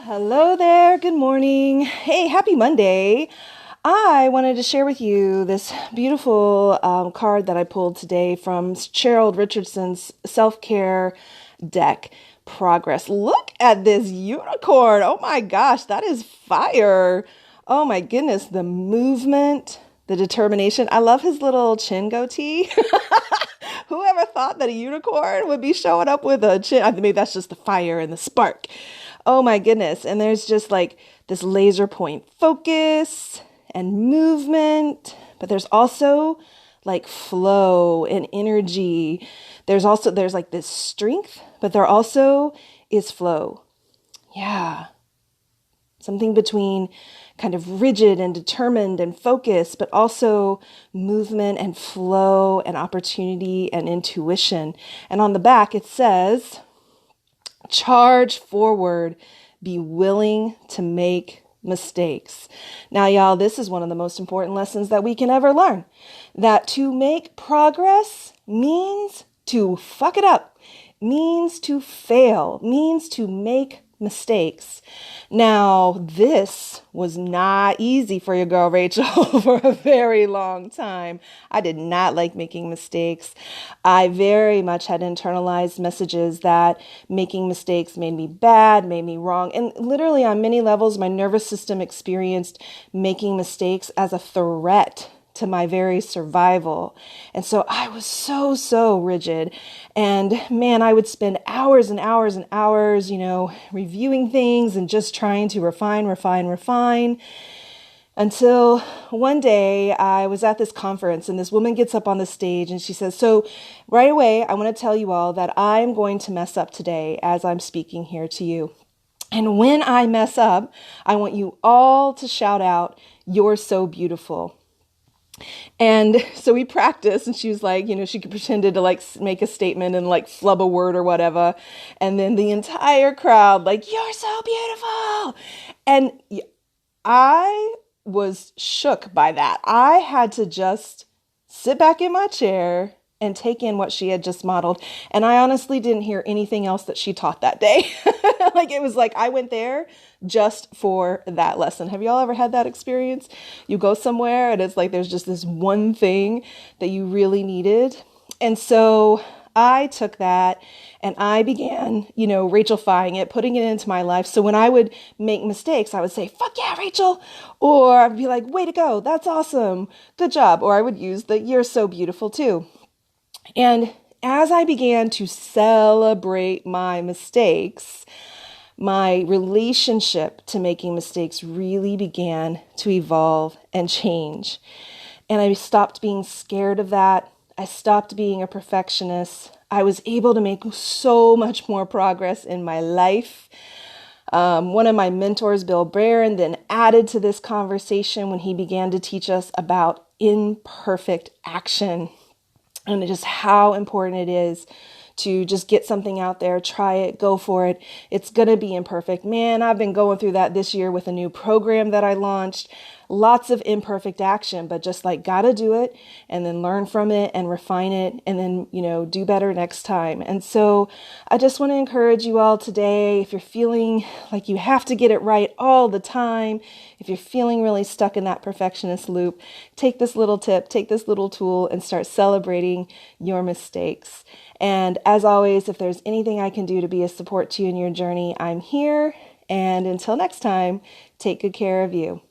Hello there. Good morning. Hey, happy Monday. I wanted to share with you this beautiful card that I pulled today from Cheryl Richardson's self-care deck, Progress. Look at this unicorn. Oh my gosh, that is fire. Oh my goodness, the movement, the determination. I love his little chin goatee. Whoever thought that a unicorn would be showing up with a chin? I mean, maybe that's just the fire and the spark. Oh my goodness. And there's just like this laser point focus and movement, but there's also like flow and energy. There's like this strength, but there also is flow. Yeah. Something between kind of rigid and determined and focused, but also movement and flow and opportunity and intuition. And on the back, it says, charge forward, be willing to make mistakes. Now, y'all, this is one of the most important lessons that we can ever learn. That to make progress means to fuck it up, means to fail, means to make mistakes. Now, this was not easy for your girl Rachel for a very long time. I did not like making mistakes. I very much had internalized messages that making mistakes made me bad, made me wrong. And literally on many levels, my nervous system experienced making mistakes as a threat to my very survival. And so I was so rigid. And man, I would spend hours and hours and hours, reviewing things and just trying to refine until one day I was at this conference and this woman gets up on the stage and she says, so right away, I want to tell you all that I'm going to mess up today as I'm speaking here to you. And when I mess up, I want you all to shout out, "You're so beautiful." And so we practiced and she was like, she pretended to like make a statement and like flub a word or whatever. And then the entire crowd like, "You're so beautiful." And I was shook by that. I had to just sit back in my chair and take in what she had just modeled. And I honestly didn't hear anything else that she taught that day. Like it was like I went there just for that lesson. Have y'all ever had that experience? You go somewhere and it's like there's just this one thing that you really needed. And so I took that and I began, Rachel-fying it, putting it into my life. So when I would make mistakes, I would say, "Fuck yeah, Rachel." Or I'd be like, "Way to go. That's awesome. Good job." Or I would use the "You're so beautiful" too. And as I began to celebrate my mistakes, my relationship to making mistakes really began to evolve and change. And I stopped being scared of that. I stopped being a perfectionist. I was able to make so much more progress in my life. One of my mentors, Bill Barron, then added to this conversation when he began to teach us about imperfect action. And just how important it is to just get something out there, try it, go for it. It's going to be imperfect. Man, I've been going through that this year with a new program that I launched. Lots of imperfect action, but just like gotta do it and then learn from it and refine it and then, do better next time. And so I just want to encourage you all today, if you're feeling like you have to get it right all the time, if you're feeling really stuck in that perfectionist loop, take this little tip, take this little tool and start celebrating your mistakes. And as always, if there's anything I can do to be a support to you in your journey, I'm here. And until next time, take good care of you.